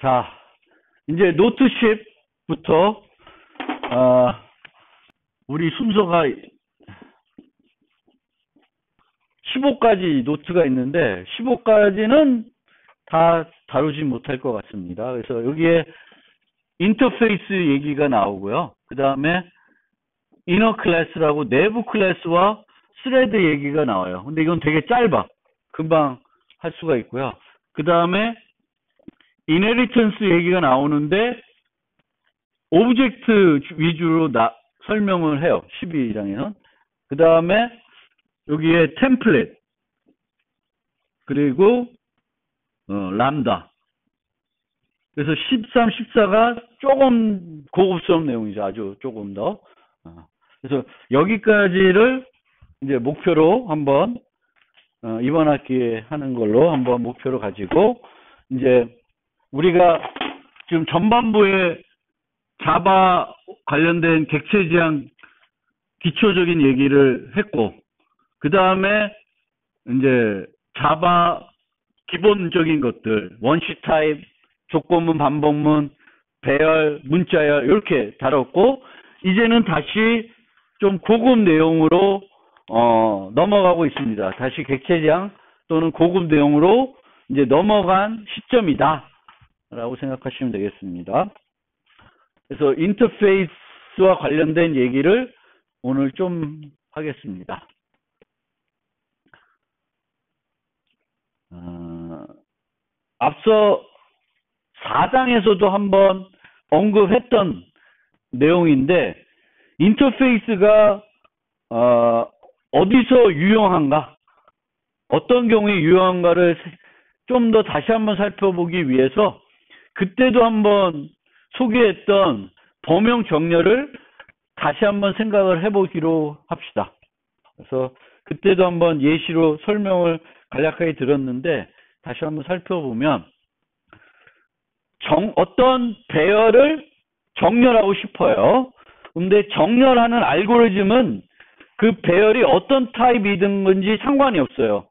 자, 이제 노트 10부터 우리 순서가 15까지 노트가 있는데 15까지는 다 다루지 못할 것 같습니다. 그래서 여기에 인터페이스 얘기가 나오고요. 그 다음에 이너 클래스라고 내부 클래스와 스레드 얘기가 나와요. 근데 이건 되게 짧아. 금방 할 수가 있고요. 그 다음에 이네리턴스 얘기가 나오는데 오브젝트 위주로 설명을 해요. 12장에는. 그 다음에 여기에 템플릿 그리고 람다. 그래서 13, 14가 조금 고급스러운 내용이죠. 아주 조금 더. 그래서 여기까지를 이제 목표로 한번 이번 학기에 하는 걸로 한번 목표로 가지고 이제 우리가 지금 전반부에 자바 관련된 객체 지향 기초적인 얘기를 했고 그 다음에 이제 자바 기본적인 것들 원시 타입, 조건문, 반복문, 배열, 문자열 이렇게 다뤘고 이제는 다시 좀 고급 내용으로 넘어가고 있습니다. 다시 객체 지향 또는 고급 내용으로 이제 넘어간 시점이다 라고 생각하시면 되겠습니다. 그래서 인터페이스와 관련된 얘기를 오늘 좀 하겠습니다. 앞서 4장에서도 한번 언급했던 내용인데 인터페이스가 어디서 유용한가, 어떤 경우에 유용한가를 좀 더 다시 한번 살펴보기 위해서 그때도 한번 소개했던 범용 정렬을 다시 한번 생각을 해보기로 합시다. 그래서 그때도 한번 예시로 설명을 간략하게 들었는데 다시 한번 살펴보면 어떤 배열을 정렬하고 싶어요. 근데 정렬하는 알고리즘은 그 배열이 어떤 타입이든 건지 상관이 없어요.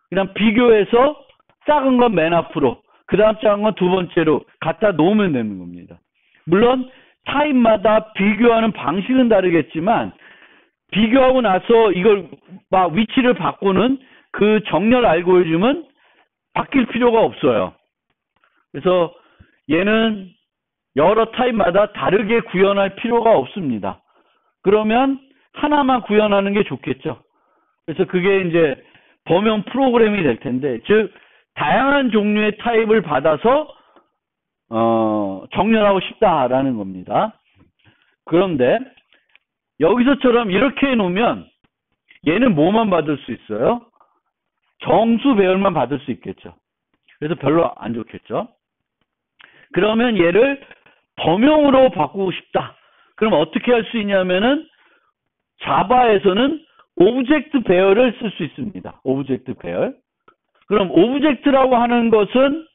그냥 비교해서 작은 건 맨 앞으로 그 다음 작은 건 두 번째로 갖다 놓으면 되는 겁니다. 물론 타입마다 비교하는 방식은 다르겠지만 비교하고 나서 이걸 막 위치를 바꾸는 그 정렬 알고리즘은 바뀔 필요가 없어요. 그래서 얘는 여러 타입마다 다르게 구현할 필요가 없습니다. 그러면 하나만 구현하는 게 좋겠죠. 그래서 그게 이제 범용 프로그램이 될 텐데, 즉 다양한 종류의 타입을 받아서 정렬하고 싶다라는 겁니다. 그런데 여기서처럼 이렇게 해놓으면 얘는 뭐만 받을 수 있어요? 정수 배열만 받을 수 있겠죠. 그래서 별로 안 좋겠죠. 그러면 얘를 범용으로 바꾸고 싶다. 그럼 어떻게 할 수 있냐면은 자바에서는 오브젝트 배열을 쓸 수 있습니다. 오브젝트 배열. 그럼 오브젝트라고 하는 것은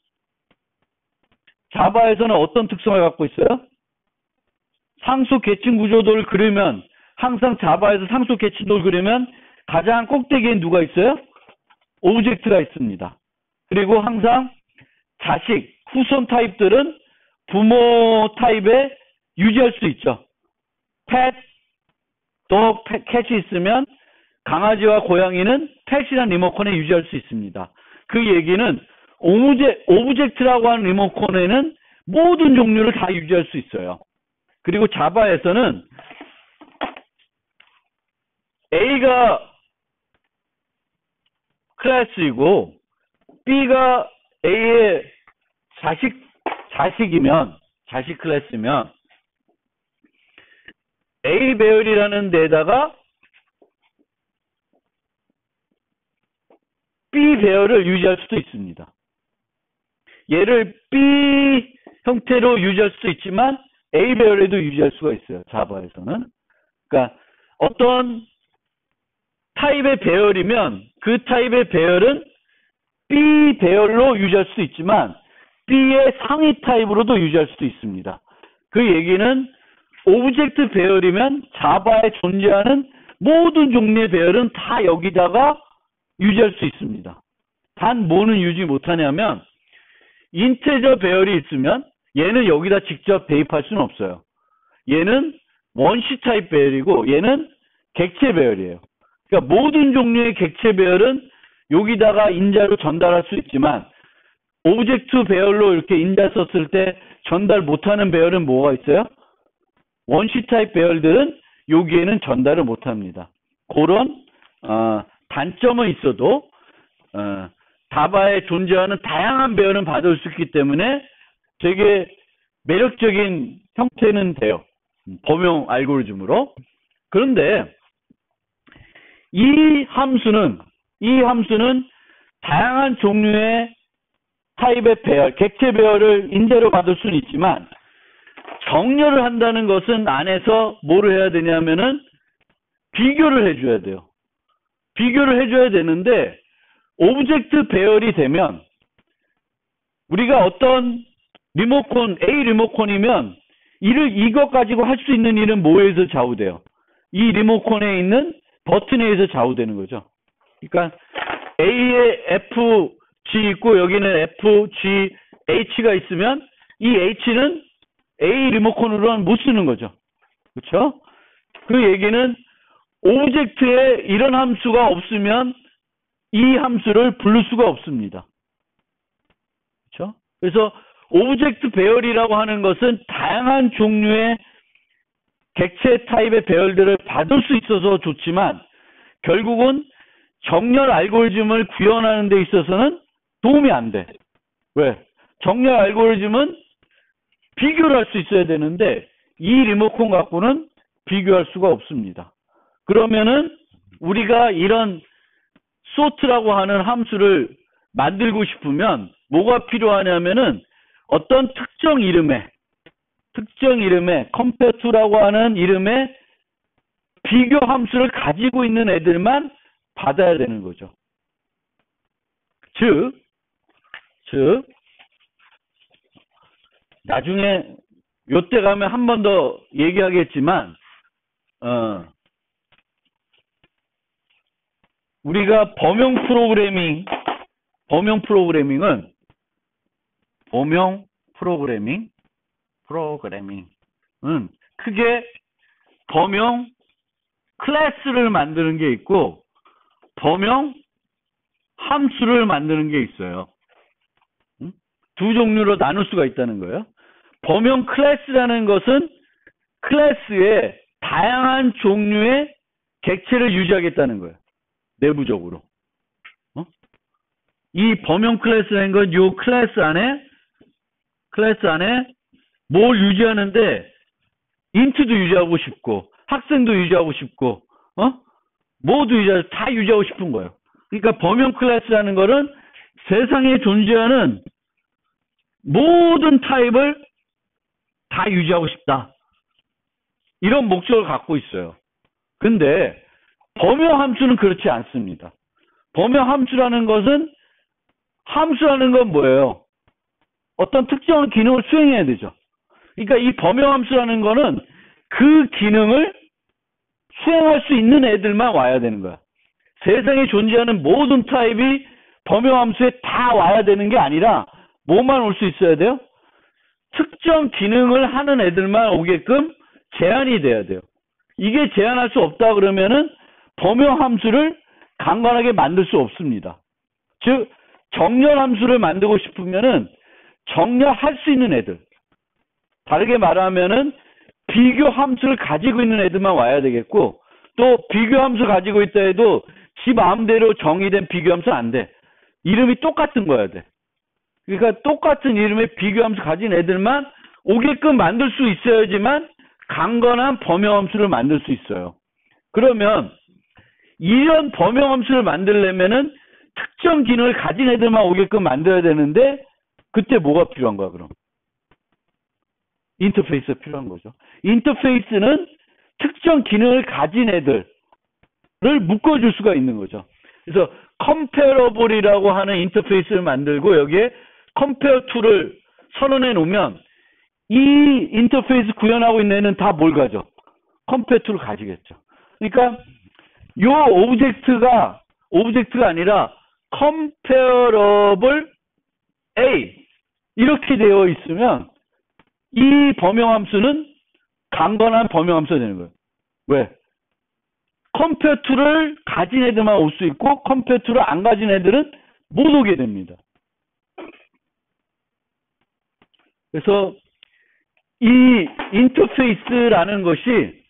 자바에서는 어떤 특성을 갖고 있어요? 상수 계층 구조도를 그리면 항상 자바에서 상수 계층도를 그리면 가장 꼭대기에 누가 있어요? 오브젝트가 있습니다. 그리고 항상 자식, 후손 타입들은 부모 타입에 유지할 수 있죠. 펫, 또 캣이 있으면 강아지와 고양이는 펫이라는 리모컨에 유지할 수 있습니다. 그 얘기는 오브젝트라고 하는 리모컨에는 모든 종류를 다 유지할 수 있어요. 그리고 자바에서는 A가 클래스이고 B가 A의 자식이면 자식 클래스면 A 배열이라는 데다가 B 배열을 유지할 수도 있습니다. 얘를 B 형태로 유지할 수도 있지만 A 배열에도 유지할 수가 있어요. 자바에서는. 그러니까 어떤 타입의 배열이면 그 타입의 배열은 B 배열로 유지할 수도 있지만 B의 상위 타입으로도 유지할 수도 있습니다. 그 얘기는 오브젝트 배열이면 자바에 존재하는 모든 종류의 배열은 다 여기다가 유지할 수 있습니다. 단 뭐는 유지 못하냐면 인테저 배열이 있으면 얘는 여기다 직접 대입할 수는 없어요. 얘는 원시 타입 배열이고 얘는 객체 배열이에요. 그러니까 모든 종류의 객체 배열은 여기다가 인자로 전달할 수 있지만 오브젝트 배열로 이렇게 인자 썼을 때 전달 못하는 배열은 뭐가 있어요? 원시 타입 배열들은 여기에는 전달을 못합니다. 그런 단점은 있어도 다바에 존재하는 다양한 배열은 받을 수 있기 때문에 되게 매력적인 형태는 돼요. 범용 알고리즘으로. 그런데 이 함수는 다양한 종류의 타입의 배열, 객체 배열을 인대로 받을 수는 있지만 정렬을 한다는 것은 안에서 뭐를 해야 되냐면은 비교를 해줘야 돼요. 비교를 해줘야 되는데 오브젝트 배열이 되면 우리가 어떤 리모컨, A 리모컨이면 이것 가지고 할 수 있는 일은 뭐에서 좌우돼요? 이 리모컨에 있는 버튼에 의해서 좌우되는 거죠. 그러니까 A에 F, G 있고 여기는 F, G, H가 있으면 이 H는 A 리모컨으로는 못 쓰는 거죠. 그렇죠? 그 얘기는 오브젝트에 이런 함수가 없으면 이 함수를 부를 수가 없습니다. 그렇죠? 그래서 오브젝트 배열이라고 하는 것은 다양한 종류의 객체 타입의 배열들을 받을 수 있어서 좋지만 결국은 정렬 알고리즘을 구현하는 데 있어서는 도움이 안 돼. 왜? 정렬 알고리즘은 비교를 할 수 있어야 되는데 이 리모컨 갖고는 비교할 수가 없습니다. 그러면은 우리가 이런 sort라고 하는 함수를 만들고 싶으면 뭐가 필요하냐면은 어떤 특정 이름의 compare to라고 하는 이름의 비교 함수를 가지고 있는 애들만 받아야 되는 거죠. 즉 나중에 요때 가면 한 번 더 얘기하겠지만 우리가 범용 프로그래밍은 크게 범용 클래스를 만드는 게 있고 범용 함수를 만드는 게 있어요. 두 종류로 나눌 수가 있다는 거예요. 범용 클래스라는 것은 클래스에 다양한 종류의 객체를 유지하겠다는 거예요. 내부적으로. 이 범용 클래스라는 건 이 클래스 안에 뭘 유지하는데 인트도 유지하고 싶고 학생도 유지하고 싶고 모두 다 유지하고 싶은 거예요. 그러니까 범용 클래스라는 거는 세상에 존재하는 모든 타입을 다 유지하고 싶다. 이런 목적을 갖고 있어요. 근데 범용 함수는 그렇지 않습니다. 범용 함수라는 건 뭐예요? 어떤 특정한 기능을 수행해야 되죠. 그러니까 이 범용 함수라는 거는 그 기능을 수행할 수 있는 애들만 와야 되는 거야. 세상에 존재하는 모든 타입이 범용 함수에 다 와야 되는 게 아니라 뭐만 올 수 있어야 돼요? 특정 기능을 하는 애들만 오게끔 제한이 돼야 돼요. 이게 제한할 수 없다 그러면은 범용 함수를 간단하게 만들 수 없습니다. 즉 정렬 함수를 만들고 싶으면은 정렬할 수 있는 애들, 다르게 말하면은 비교 함수를 가지고 있는 애들만 와야 되겠고, 또 비교 함수 가지고 있다 해도 지 마음대로 정의된 비교 함수는 안 돼. 이름이 똑같은 거야 돼. 그러니까 똑같은 이름의 비교 함수 가진 애들만 오게끔 만들 수 있어야지만 강건한 범용 함수를 만들 수 있어요. 그러면 이런 범용 함수를 만들려면은 특정 기능을 가진 애들만 오게끔 만들어야 되는데 그때 뭐가 필요한 거야 그럼? 인터페이스가 필요한 거죠. 인터페이스는 특정 기능을 가진 애들을 묶어줄 수가 있는 거죠. 그래서 comparable이라고 하는 인터페이스를 만들고 여기에 compare to를 선언해 놓으면 이 인터페이스 구현하고 있는 애는 다 뭘 가져? compare to를 가지겠죠. 그러니까 이 오브젝트가 아니라 comparable A 이렇게 되어 있으면 이 범용함수는 강건한 범용함수가 되는 거예요. 왜? 컴퓨터를 가진 애들만 올 수 있고 컴퓨터를 안 가진 애들은 못 오게 됩니다. 그래서 이 인터페이스라는 것이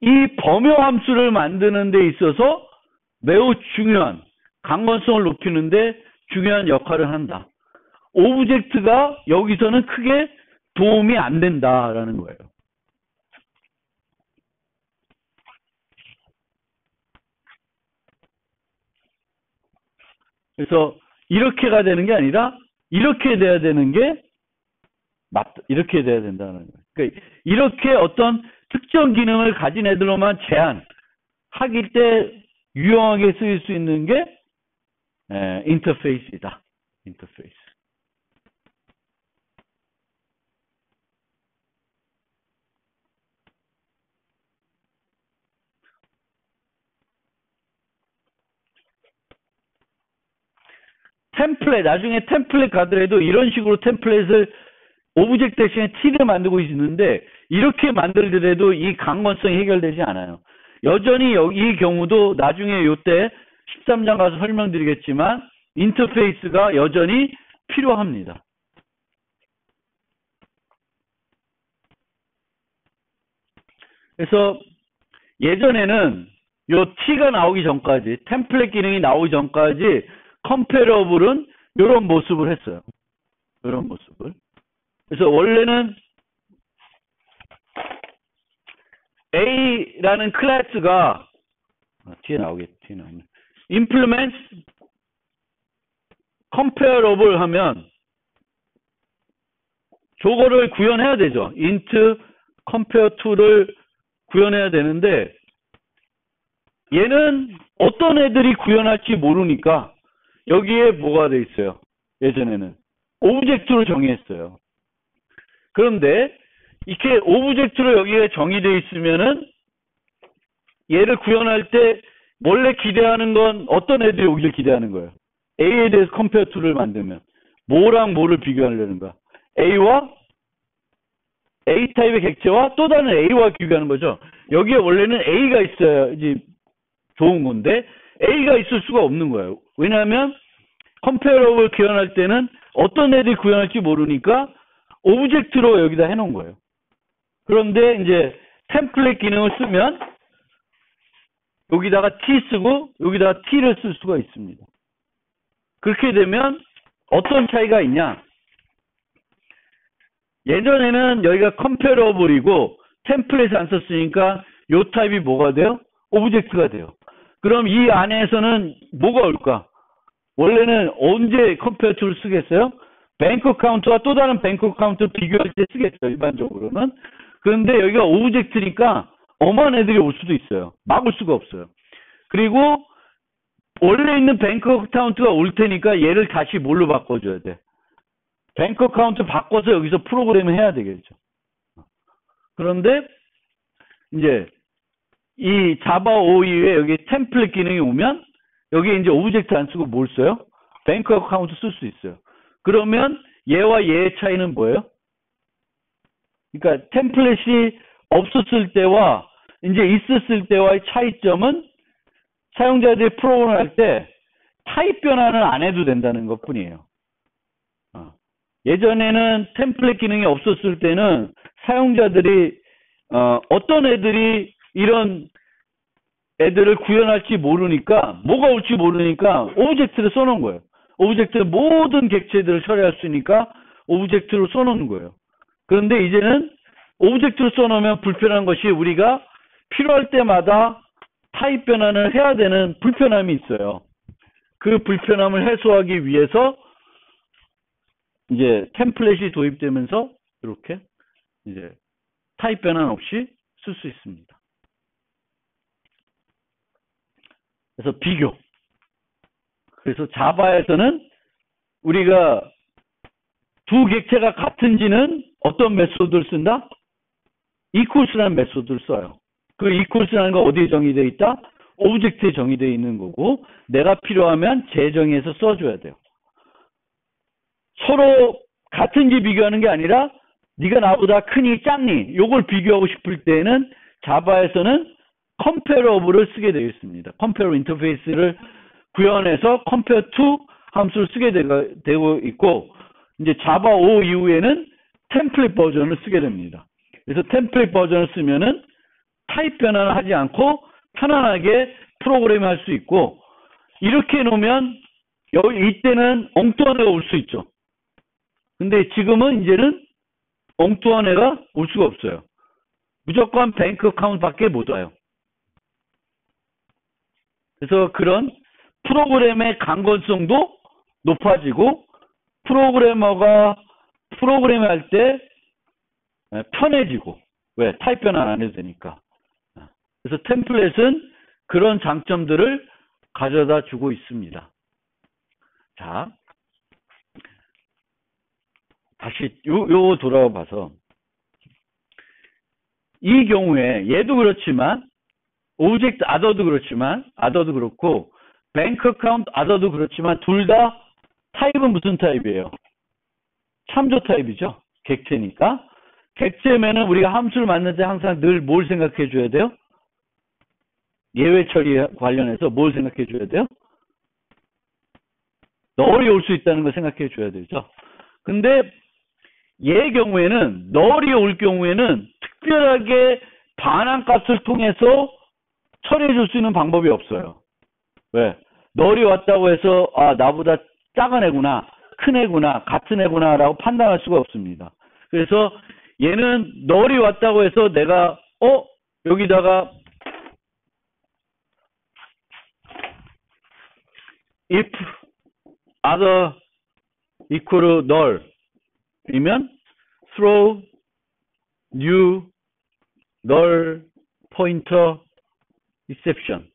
이 범용함수를 만드는 데 있어서 매우 중요한, 강건성을 높이는 데 중요한 역할을 한다. 오브젝트가 여기서는 크게 도움이 안 된다라는 거예요. 그래서 이렇게가 되는 게 아니라 이렇게 돼야 되는 게 맞다. 이렇게 돼야 된다는 거예요. 그러니까 이렇게 어떤 특정 기능을 가진 애들로만 제한하기 때 유용하게 쓰일 수 있는 게 인터페이스이다. 인터페이스. 템플릿, 나중에 템플릿 가더라도 이런 식으로 템플릿을 오브젝트 대신에 T를 만들고 있는데 이렇게 만들더라도 이 강건성이 해결되지 않아요. 여전히 이 경우도 나중에 요때 13장 가서 설명드리겠지만 인터페이스가 여전히 필요합니다. 그래서 예전에는 요 T가 나오기 전까지, 템플릿 기능이 나오기 전까지 컴패러블은 이런 모습을 했어요. 이런 모습을. 그래서 원래는 A라는 클래스가 뒤에 나오겠지. 뒤에 나오면 implements comparable 하면 저거를 구현해야 되죠. int compare to를 구현해야 되는데 얘는 어떤 애들이 구현할지 모르니까 여기에 뭐가 돼 있어요. 예전에는 오브젝트로 정의했어요. 그런데 이렇게 오브젝트로 여기에 정의되어 있으면은 얘를 구현할 때 원래 기대하는 건 어떤 애들이 오기를 기대하는 거예요. A에 대해서 컴페어 투를 만들면 뭐랑 뭐를 비교하려는 거야. A와 A 타입의 객체와 또 다른 A와 비교하는 거죠. 여기에 원래는 A가 있어야지 좋은 건데 A가 있을 수가 없는 거예요. 왜냐하면 컴페어러블 구현할 때는 어떤 애들이 구현할지 모르니까 오브젝트로 여기다 해놓은 거예요. 그런데 이제 템플릿 기능을 쓰면 여기다가 T 쓰고 여기다가 T를 쓸 수가 있습니다. 그렇게 되면 어떤 차이가 있냐? 예전에는 여기가 컴패러블이고 템플릿을 안 썼으니까 요 타입이 뭐가 돼요? 오브젝트가 돼요. 그럼 이 안에서는 뭐가 올까? 원래는 언제 컴페어 툴을 쓰겠어요? 뱅크 카운트와 또 다른 뱅크 카운트 비교할 때 쓰겠죠, 일반적으로는. 그런데 여기가 오브젝트니까 엄한 애들이 올 수도 있어요. 막을 수가 없어요. 그리고 원래 있는 뱅크 카운트가 올 테니까 얘를 다시 뭘로 바꿔줘야 돼? 뱅크 카운트 바꿔서 여기서 프로그램을 해야 되겠죠. 그런데 이제 이 자바 OE에 여기 템플릿 기능이 오면 여기에 이제 오브젝트 안 쓰고 뭘 써요? 뱅크 카운트 쓸 수 있어요. 그러면 얘와 얘의 차이는 뭐예요? 그러니까 템플릿이 없었을 때와 이제 있었을 때와의 차이점은 사용자들이 프로그램을 할 때 타입 변화는 안 해도 된다는 것 뿐이에요. 예전에는 템플릿 기능이 없었을 때는 사용자들이 어떤 애들이 이런 애들을 구현할지 모르니까 뭐가 올지 모르니까 오브젝트를 써놓은 거예요. 오브젝트의 모든 객체들을 처리할 수 있으니까 오브젝트로 써놓는 거예요. 그런데 이제는 오브젝트로 써놓으면 불편한 것이 우리가 필요할 때마다 타입 변환을 해야 되는 불편함이 있어요. 그 불편함을 해소하기 위해서 이제 템플릿이 도입되면서 이렇게 이제 타입 변환 없이 쓸 수 있습니다. 그래서 비교. 그래서 자바에서는 우리가 두 객체가 같은지는 어떤 메소드를 쓴다? equals라는 메소드를 써요. 그 equals라는 거 어디에 정의되어 있다? 오브젝트에 정의되어 있는 거고 내가 필요하면 재정의해서 써줘야 돼요. 서로 같은지 비교하는 게 아니라 네가 나보다 크니 작니 요걸 비교하고 싶을 때는 자바에서는 compareable을 쓰게 되어 있습니다. compare 인터페이스를 구현해서 compare to 함수를 쓰게 되고 있고, 이제 자바 5 이후에는 템플릿 버전을 쓰게 됩니다. 그래서 템플릿 버전을 쓰면은 타입 변화를 하지 않고 편안하게 프로그램 할 수 있고, 이렇게 해놓으면 이때는 엉뚱한 애가 올 수 있죠. 근데 지금은 이제는 엉뚱한 애가 올 수가 없어요. 무조건 뱅크 어카운트밖에 못 와요. 그래서 그런 프로그램의 강건성도 높아지고, 프로그래머가 프로그램을 할 때 편해지고, 왜? 타입 변환 안 해도 되니까. 그래서 템플릿은 그런 장점들을 가져다 주고 있습니다. 자, 다시 요 돌아와 봐서 이 경우에 얘도 그렇지만 오브젝트 아더도 그렇지만 아더도 그렇고 뱅크 어카운트 아더도 그렇지만 둘 다 타입은 무슨 타입이에요? 참조 타입이죠. 객체니까. 객체면은 우리가 함수를 만들 때 항상 늘 뭘 생각해 줘야 돼요? 예외 처리 관련해서 뭘 생각해 줘야 돼요? 널이 올 수 있다는 걸 생각해 줘야 되죠. 근데 얘 경우에는 널이 올 경우에는 특별하게 반환값을 통해서 처리해 줄 수 있는 방법이 없어요. 왜? 널이 왔다고 해서 나보다 작은 애구나, 큰 애구나, 같은 애구나 라고 판단할 수가 없습니다. 그래서 얘는 널이 왔다고 해서 내가 여기다가 if other equal null 이면 throw new null pointer exception.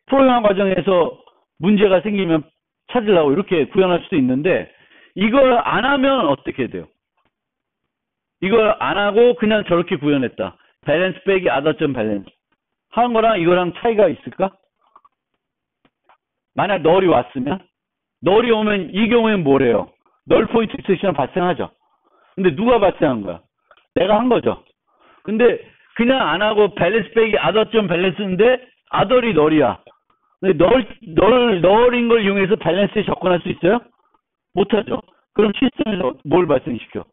프로그램 과정에서 문제가 생기면 찾으려고 이렇게 구현할 수도 있는데, 이걸 안 하면 어떻게 돼요? 이걸 안 하고 그냥 저렇게 구현했다. 밸런스 빼기 other 밸런스 하는 거랑 이거랑 차이가 있을까? 만약 널이 왔으면, 널이 오면 이 경우에는 뭐래요? 널 포인트 익셉션이 발생하죠. 근데 누가 발생한 거야? 내가 한 거죠. 근데 그냥 안 하고 밸런스 빼기 other 밸런스인데 other이 널이야. 근데 널인 걸 이용해서 밸런스에 접근할 수 있어요? 못하죠. 그럼 시스템에서 뭘 발생시켜?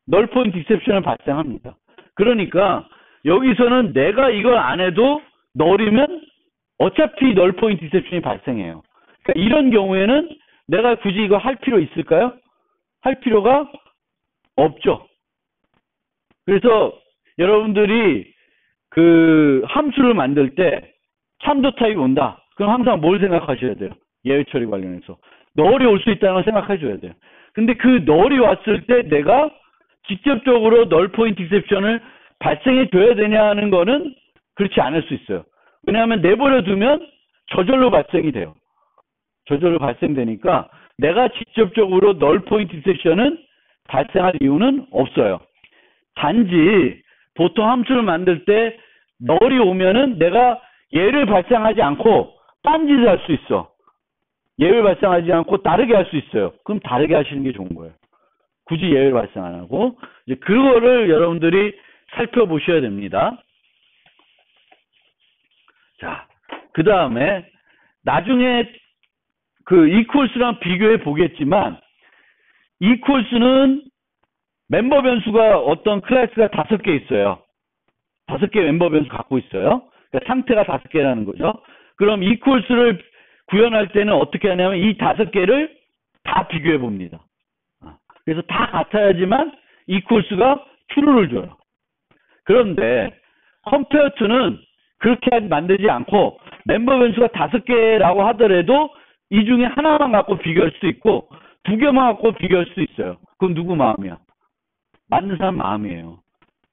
널 포인트 익셉션을 발생합니다. 그러니까 여기서는 내가 이걸 안 해도 널이면 어차피 널 포인트 익셉션이 발생해요. 그러니까 이런 경우에는 내가 굳이 이거 할 필요 있을까요? 할 필요가 없죠. 그래서 여러분들이 그 함수를 만들 때 참조 타입이 온다. 그럼 항상 뭘 생각하셔야 돼요? 예외 처리 관련해서. 널이 올 수 있다는 걸 생각해 줘야 돼요. 근데 그 널이 왔을 때 내가 직접적으로 널 포인트 익셉션을 발생해 줘야 되냐는 거는 그렇지 않을 수 있어요. 왜냐하면 내버려 두면 저절로 발생이 돼요. 저절로 발생되니까 내가 직접적으로 널 포인트 익셉션은 발생할 이유는 없어요. 단지 보통 함수를 만들 때 널이 오면은 내가 얘를 발생하지 않고 딴 짓을 할 수 있어. 예외를 발생하지 않고 다르게 할 수 있어요. 그럼 다르게 하시는 게 좋은 거예요. 굳이 예외를 발생 안 하고. 이제 그거를 여러분들이 살펴보셔야 됩니다. 자, 그 다음에 나중에 그 equals랑 비교해 보겠지만, equals는 멤버 변수가 어떤 클래스가 5개 있어요. 5개 멤버 변수 갖고 있어요. 그러니까 상태가 5개라는 거죠. 그럼 equals를 구현할 때는 어떻게 하냐면 이 5개를 다 비교해 봅니다. 그래서 다 같아야지만 equals가 true를 줘요. 그런데 compare to는 그렇게 만들지 않고 멤버 변수가 5개라고 하더라도 이 중에 하나만 갖고 비교할 수도 있고 2개만 갖고 비교할 수도 있어요. 그건 누구 마음이야? 맞는 사람 마음이에요.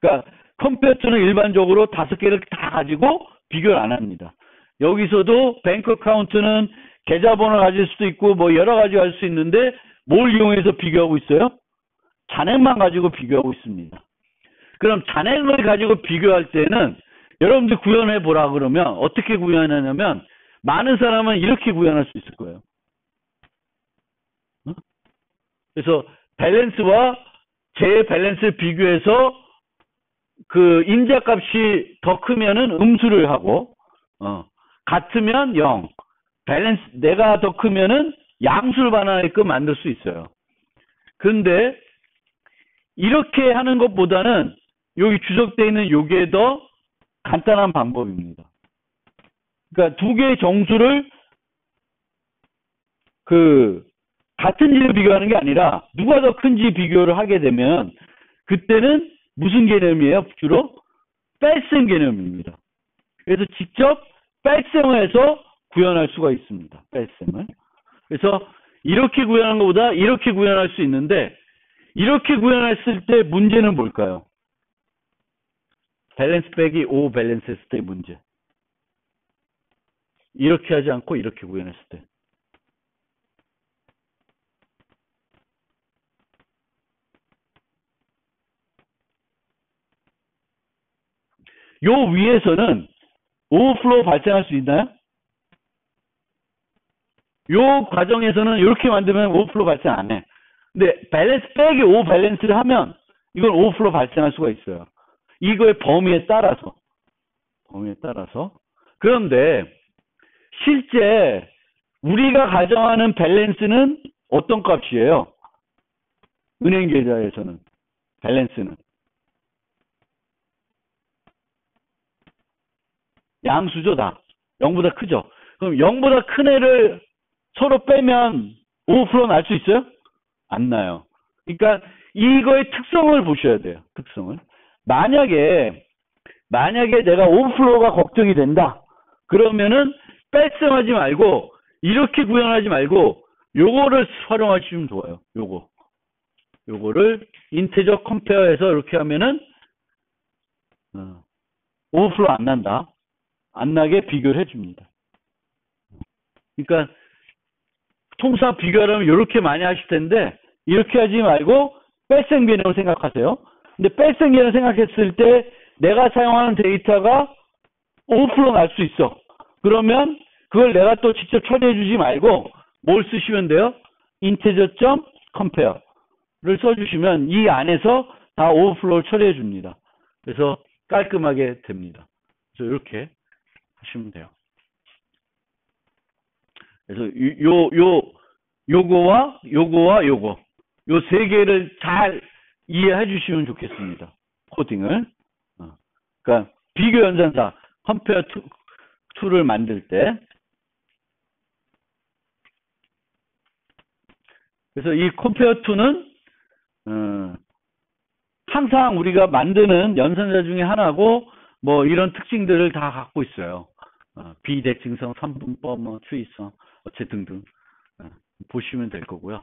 그러니까 compare to는 일반적으로 5개를 다 가지고 비교를 안 합니다. 여기서도 뱅크 어카운트는 계좌번호를 가질 수도 있고 뭐 여러 가지 할 수 있는데 뭘 이용해서 비교하고 있어요? 잔액만 가지고 비교하고 있습니다. 그럼 잔액을 가지고 비교할 때는 여러분들 구현해 보라 그러면 어떻게 구현하냐면 많은 사람은 이렇게 구현할 수 있을 거예요. 그래서 밸런스와 제 밸런스를 비교해서 그 인자값이 더 크면은 음수를 하고, 같으면 0. 밸런스, 내가 더 크면은 양수를 반환하게끔 만들 수 있어요. 근데 이렇게 하는 것보다는 여기 주석되어 있는 요게 더 간단한 방법입니다. 그러니까 두 개의 정수를 같은 지를 비교하는 게 아니라 누가 더 큰지 비교를 하게 되면 그때는 무슨 개념이에요? 주로 뺄셈 개념입니다. 그래서 직접 뺄셈을 해서 구현할 수가 있습니다. 뺄셈을. 그래서 이렇게 구현하는 것보다 이렇게 구현할 수 있는데 이렇게 구현했을 때 문제는 뭘까요? 밸런스 빼기 5 밸런스 했을 때 문제. 이렇게 하지 않고 이렇게 구현했을 때. 요 위에서는 오버플로우 발생할 수 있나요? 요 과정에서는 이렇게 만들면 오버플로우 발생 안 해. 근데 밸런스 빼기 5 밸런스를 하면 이건 오버플로우 발생할 수가 있어요. 이거의 범위에 따라서. 그런데 실제 우리가 가정하는 밸런스는 어떤 값이에요? 은행 계좌에서는 밸런스는 양수죠, 다. 0보다 크죠. 그럼 0보다 큰 애를 서로 빼면 오버플로우 날 수 있어요? 안 나요. 그러니까 이거의 특성을 보셔야 돼요. 특성을. 만약에 내가 오버플로우가 걱정이 된다. 그러면은 뺄셈하지 말고 이렇게 구현하지 말고 요거를 활용하시면 좋아요. 요거를 인테저 컴페어해서 이렇게 하면은 오버플로우 안 난다. 안 나게 비교를 해줍니다. 그러니까 통사 비교하려면 이렇게 많이 하실 텐데 이렇게 하지 말고 뺄셈 개념을 생각하세요. 근데 뺄셈 개념을 생각했을 때 내가 사용하는 데이터가 오버플로우 날 수 있어. 그러면 그걸 내가 또 직접 처리해 주지 말고 뭘 쓰시면 돼요? integer.compare를 써주시면 이 안에서 다 오버플로우를 처리해 줍니다. 그래서 깔끔하게 됩니다. 그래서 이렇게 하시면 돼요. 그래서 요거 요 세 개를 잘 이해해 주시면 좋겠습니다. 코딩을. 그러니까 비교 연산사 컴페어 툴을 만들 때. 그래서 이 컴페어 툴은 항상 우리가 만드는 연산자 중에 하나고 뭐 이런 특징들을 다 갖고 있어요. 비대칭성, 삼분법, 뭐 추이성, 어쨌든 등 보시면 될 거고요.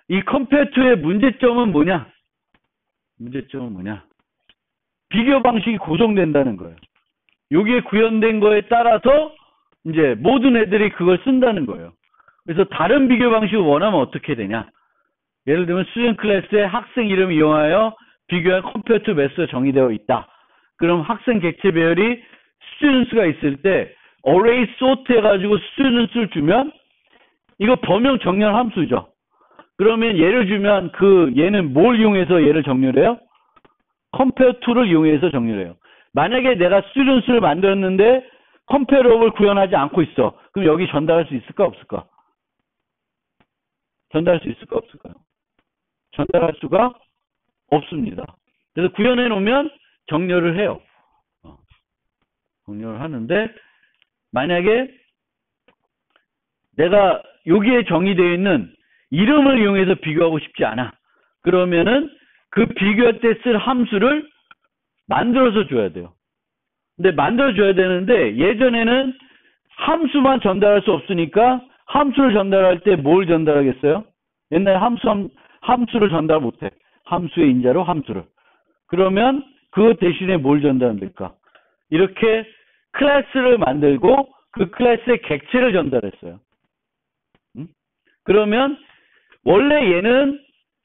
이 컴페어 툴의 문제점은 뭐냐? 비교 방식이 고정된다는 거예요. 여기에 구현된 거에 따라서 이제 모든 애들이 그걸 쓴다는 거예요. 그래서 다른 비교 방식을 원하면 어떻게 되냐? 예를 들면 스튜던트 클래스에 학생 이름을 이용하여 비교한 컴페어 툴 메소드가 정의되어 있다. 그럼 학생 객체 배열이 스튜던트가 있을 때 array sort 해가지고 스튜던트를 주면 이거 범용 정렬 함수죠. 그러면 얘를 주면 얘는 뭘 이용해서 얘를 정렬해요? 컴페어 툴을 이용해서 정렬해요. 만약에 내가 스튜던트를 만들었는데 컴페어러블 구현하지 않고 있어. 그럼 여기 전달할 수 있을까 없을까? 전달할 수 있을까 없을까요? 전달할 수가 없습니다. 그래서 구현해 놓으면 정렬을 해요. 정렬을 하는데 만약에 내가 여기에 정의되어 있는 이름을 이용해서 비교하고 싶지 않아. 그러면은 그 비교할 때 쓸 함수를 만들어서 줘야 돼요. 근데 만들어줘야 되는데 예전에는 함수만 전달할 수 없으니까 함수를 전달할 때 뭘 전달하겠어요? 옛날에 함수를 전달 못해. 함수의 인자로 함수를. 그러면 그 대신에 뭘 전달하면 될까? 이렇게 클래스를 만들고 그 클래스의 객체를 전달했어요. 그러면 원래 얘는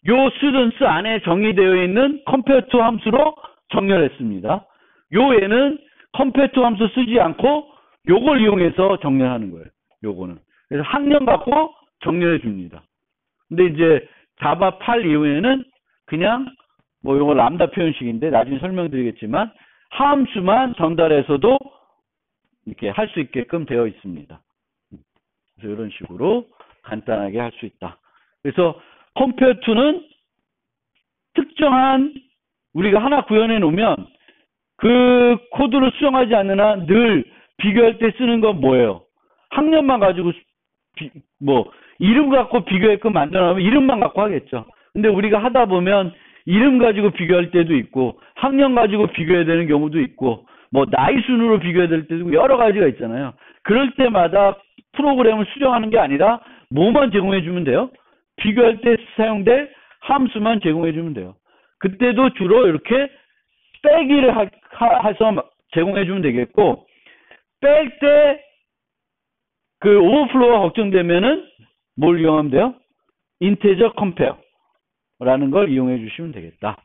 요 스튜던트 안에 정의되어 있는 컴페어 투 함수로 정렬했습니다. 요 얘는 컴페어 투 함수 쓰지 않고 요걸 이용해서 정렬하는 거예요. 요거는. 그래서 학년 갖고 정렬해 줍니다. 근데 이제 자바 8 이후에는 그냥 뭐 이거 람다 표현식인데 나중에 설명드리겠지만 함수만 전달해서도 이렇게 할 수 있게끔 되어 있습니다. 그래서 이런 식으로 간단하게 할 수 있다. 그래서 compare to는 특정한 우리가 하나 구현해 놓으면 그 코드를 수정하지 않는 한 늘 비교할 때 쓰는 건 뭐예요? 학년만 가지고 뭐 이름 갖고 비교했고 만들어 놓으면 이름만 갖고 하겠죠. 근데 우리가 하다 보면 이름 가지고 비교할 때도 있고 학년 가지고 비교해야 되는 경우도 있고 뭐 나이 순으로 비교해야 될 때도 있고 여러 가지가 있잖아요. 그럴 때마다 프로그램을 수정하는 게 아니라 뭐만 제공해 주면 돼요? 비교할 때 사용될 함수만 제공해 주면 돼요. 그때도 주로 이렇게 빼기를 해서 제공해 주면 되겠고 뺄 때 그 오버플로우가 걱정되면은 뭘 이용하면 돼요? 인테저 컴페어라는 걸 이용해 주시면 되겠다.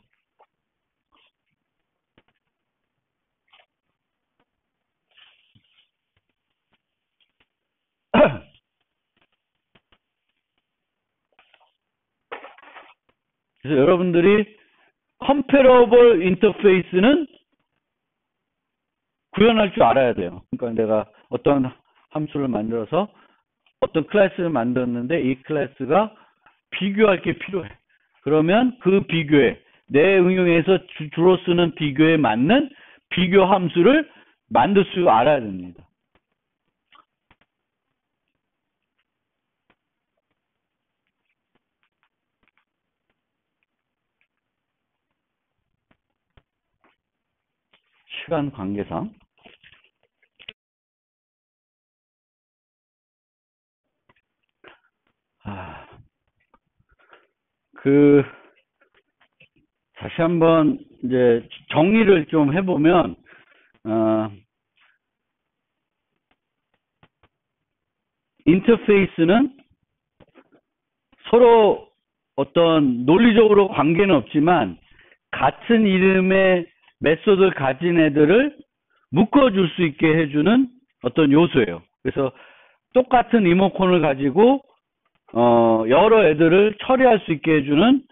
그래서 여러분들이 컴패러블 인터페이스는 구현할 줄 알아야 돼요. 그러니까 내가 어떤 함수를 만들어서 어떤 클래스를 만들었는데 이 클래스가 비교할 게 필요해. 그러면 그 비교에 내 응용에서 주로 쓰는 비교에 맞는 비교 함수를 만들 줄 알아야 됩니다. 시간 관계상 다시 한번 이제 정리를 좀 해보면 인터페이스는 서로 어떤 논리적으로 관계는 없지만 같은 이름의 메소드를 가진 애들을 묶어줄 수 있게 해주는 어떤 요소예요. 그래서 똑같은 리모컨을 가지고 여러 애들을 처리할 수 있게 해주는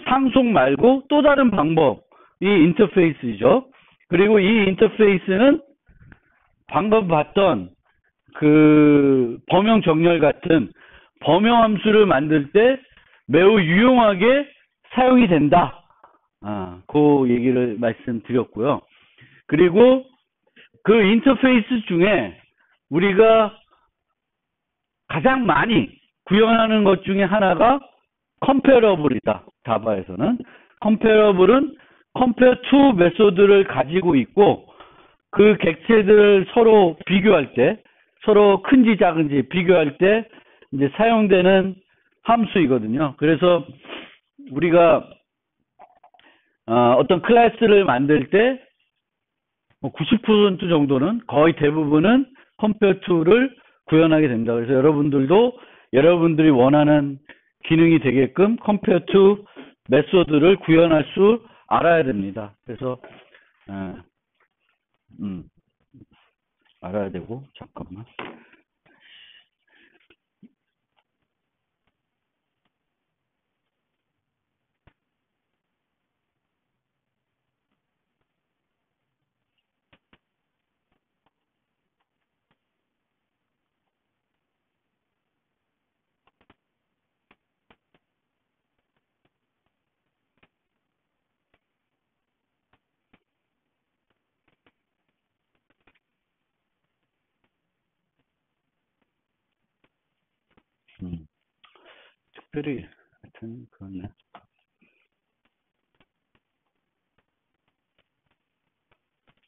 상속 말고 또 다른 방법이 인터페이스죠. 그리고 이 인터페이스는 방금 봤던 그 범용 정렬 같은 범용 함수를 만들 때 매우 유용하게 사용이 된다. 그 얘기를 말씀드렸고요. 그리고 그 인터페이스 중에 우리가 가장 많이 구현하는 것 중에 하나가 컴패러블이다. 자바에서는 컴패러블은 컴페어 투 메소드를 가지고 있고 그 객체들을 서로 비교할 때 서로 큰지 작은지 비교할 때 이제 사용되는 함수이거든요. 그래서 우리가 어떤 클래스를 만들 때 90% 정도는 거의 대부분은 컴페어 투를 구현하게 됩니다. 그래서 여러분들도 여러분들이 원하는 기능이 되게끔 컴페어 투 메소드를 구현할 수 알아야 됩니다. 그래서 알아야 되고 잠깐만. 특별히 하여튼 그렇네.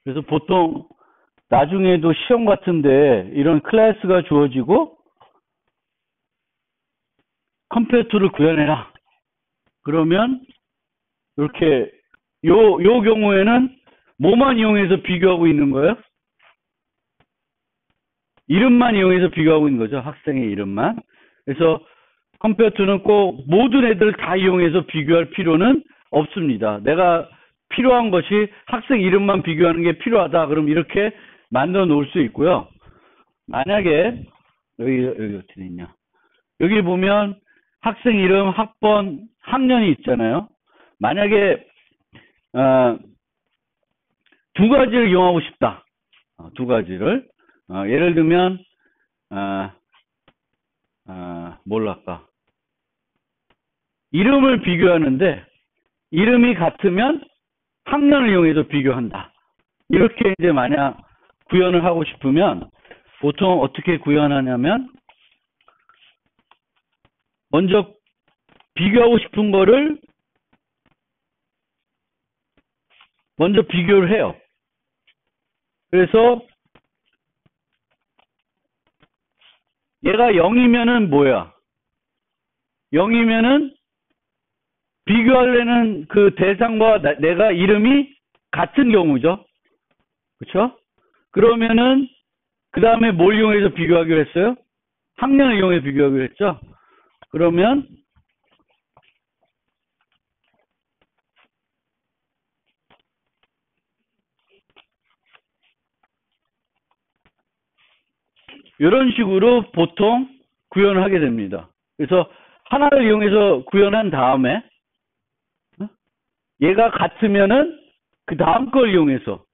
그래서 보통 나중에도 시험 같은데 이런 클래스가 주어지고 컴페어 투를 구현해라. 그러면 이렇게 요 경우에는 뭐만 이용해서 비교하고 있는 거예요? 이름만 이용해서 비교하고 있는 거죠. 학생의 이름만. 그래서 컴페어 투는 꼭 모든 애들을 다 이용해서 비교할 필요는 없습니다. 내가 필요한 것이 학생 이름만 비교하는 게 필요하다. 그럼 이렇게 만들어 놓을 수 있고요. 만약에 여기 어떻게 있냐? 여기 보면 학생 이름, 학번, 학년이 있잖아요. 만약에 두 가지를 이용하고 싶다. 두 가지를. 예를 들면 뭘 할까? 이름을 비교하는데 이름이 같으면 학년을 이용해서 비교한다. 이렇게 이제 만약 구현을 하고 싶으면 보통 어떻게 구현하냐면 먼저 비교하고 싶은 거를 먼저 비교를 해요. 그래서 얘가 0이면은 뭐야? 0이면은 비교하려는 그 대상과 내가 이름이 같은 경우죠. 그렇죠? 그러면은 그 다음에 뭘 이용해서 비교하기로 했어요? 학년을 이용해서 비교하기로 했죠. 그러면 이런 식으로 보통 구현을 하게 됩니다. 그래서 하나를 이용해서 구현한 다음에 얘가 같으면은 그 다음 걸 이용해서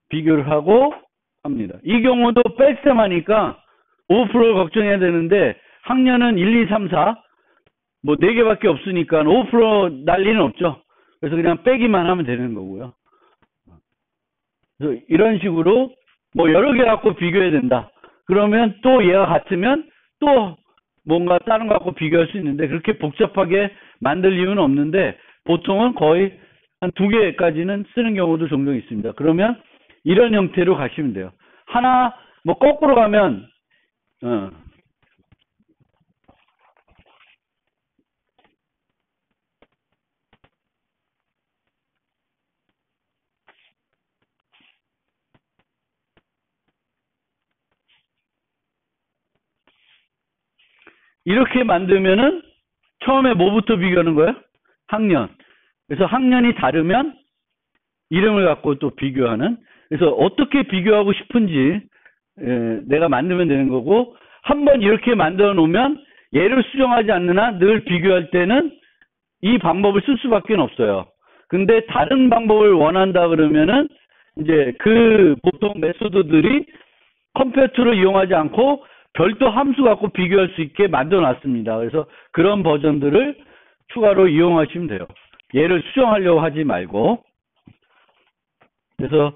비교를 하고 합니다. 이 경우도 뺄셈 하니까 5%를 걱정해야 되는데 학년은 1, 2, 3, 4 뭐 4개밖에 없으니까 5% 난리는 없죠. 그래서 그냥 빼기만 하면 되는 거고요. 그래서 이런 식으로 뭐 여러 개 갖고 비교해야 된다. 그러면 또 얘가 같으면 또 뭔가 다른 거 갖고 비교할 수 있는데 그렇게 복잡하게 만들 이유는 없는데 보통은 거의 한 2개까지는 쓰는 경우도 종종 있습니다. 그러면 이런 형태로 가시면 돼요. 하나 뭐 거꾸로 가면 이렇게 만들면은 처음에 뭐부터 비교하는 거예요? 학년. 그래서 학년이 다르면 이름을 갖고 또 비교하는. 그래서 어떻게 비교하고 싶은지 내가 만들면 되는 거고 한번 이렇게 만들어 놓으면 얘를 수정하지 않느나 늘 비교할 때는 이 방법을 쓸 수밖에 없어요. 근데 다른 방법을 원한다 그러면은 이제 그 보통 메소드들이 컴퓨터를 이용하지 않고 별도 함수 갖고 비교할 수 있게 만들어 놨습니다. 그래서 그런 버전들을 추가로 이용하시면 돼요. 얘를 수정하려고 하지 말고. 그래서